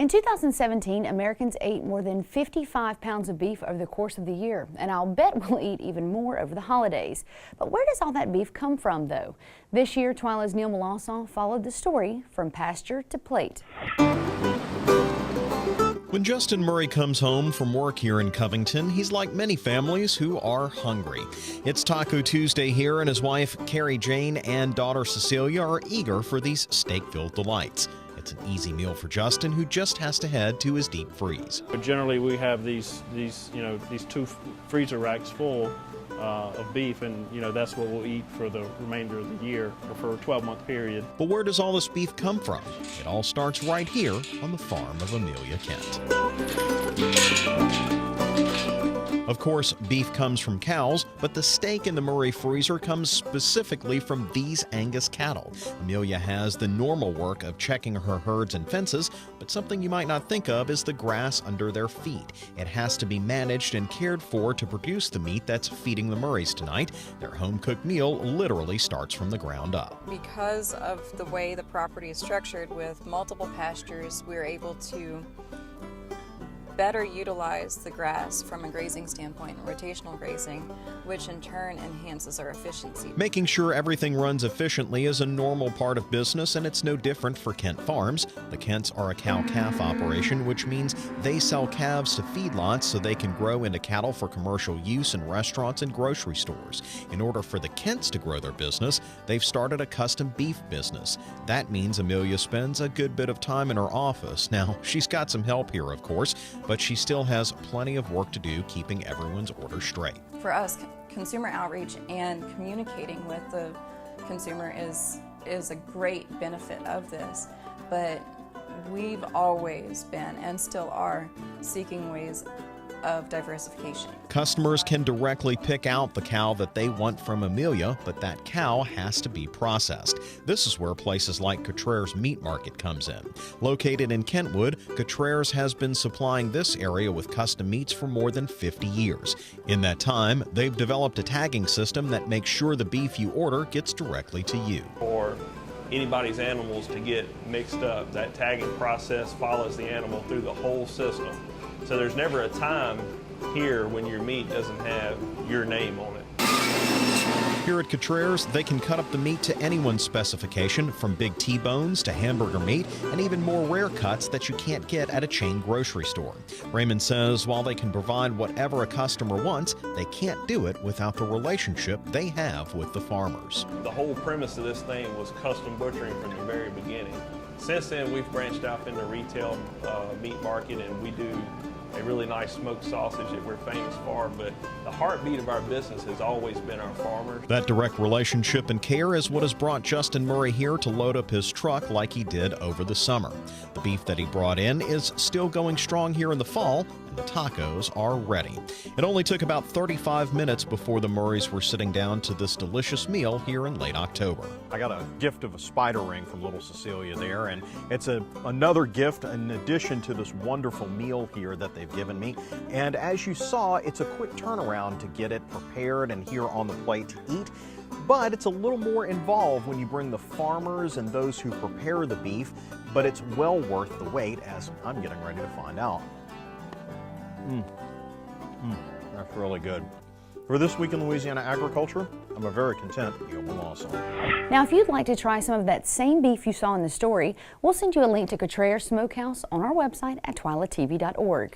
In 2017, Americans ate more than 55 pounds of beef over the course of the year, and I'll bet we'll eat even more over the holidays. But where does all that beef come from, though? This year, TWILA's Neil Melancon followed the story from pasture to plate. When Justin Murray comes home from work here in Covington, he's like many families who are hungry. It's Taco Tuesday here, and his wife, Carrie Jane, and daughter Cecilia are eager for these steak-filled delights. It's an easy meal for Justin, who just has to head to his deep freeze. But generally, we have these two freezer racks full of beef, and that's what we'll eat for the remainder of the year, or for a 12-month period. But where does all this beef come from? It all starts right here on the farm of Amelia Kent. Of course, beef comes from cows, but the steak in the Murray freezer comes specifically from these Angus cattle. Amelia has the normal work of checking her herds and fences, but something you might not think of is the grass under their feet. It has to be managed and cared for to produce the meat that's feeding the Murrays tonight. Their home-cooked meal literally starts from the ground up. Because of the way the property is structured with multiple pastures, we're able to better utilize the grass from a grazing standpoint, rotational grazing, which in turn enhances our efficiency. Making sure everything runs efficiently is a normal part of business, and it's no different for Kent Farms. The Kents are a cow-calf operation, which means they sell calves to feedlots so they can grow into cattle for commercial use in restaurants and grocery stores. In order for the Kents to grow their business, they've started a custom beef business. That means Amelia spends a good bit of time in her office. Now, she's got some help here, of course, but she still has plenty of work to do keeping everyone's orders straight. For us, consumer outreach and communicating with the consumer is a great benefit of this, but we've always been and still are seeking ways of diversification. Customers can directly pick out the cow that they want from Amelia, but that cow has to be processed. This is where places like Cotraire's Meat Market comes in. Located in Kentwood, Cotraire's has been supplying this area with custom meats for more than 50 years. In that time, they've developed a tagging system that makes sure the beef you order gets directly to you. For anybody's animals to get mixed up, that tagging process follows the animal through the whole system. So there's never a time here when your meat doesn't have your name on it. Here at Cotraire's, they can cut up the meat to anyone's specification, from big T-bones to hamburger meat, and even more rare cuts that you can't get at a chain grocery store. Raymond says while they can provide whatever a customer wants, they can't do it without the relationship they have with the farmers. The whole premise of this thing was custom butchering from the very beginning. Since then, we've branched out into retail meat market, and we do a really nice smoked sausage that we're famous for, but the heartbeat of our business has always been our farmers. That direct relationship and care is what has brought Justin Murray here to load up his truck like he did over the summer. The beef that he brought in is still going strong here in the fall, and the tacos are ready. It only took about 35 minutes before the Murrays were sitting down to this delicious meal here in late October. I got a gift of a spider ring from little Cecilia there, and it's another gift in addition to this wonderful meal here that they've given me. And as you saw, it's a quick turnaround to get it prepared and here on the plate to eat. But it's a little more involved when you bring the farmers and those who prepare the beef, but it's well worth the wait, as I'm getting ready to find out. That's really good. For This Week in Louisiana Agriculture, I'm a very content Neil Melancon. Now, if you'd like to try some of that same beef you saw in the story, we'll send you a link to Cotraire's Smokehouse on our website at twilatv.org.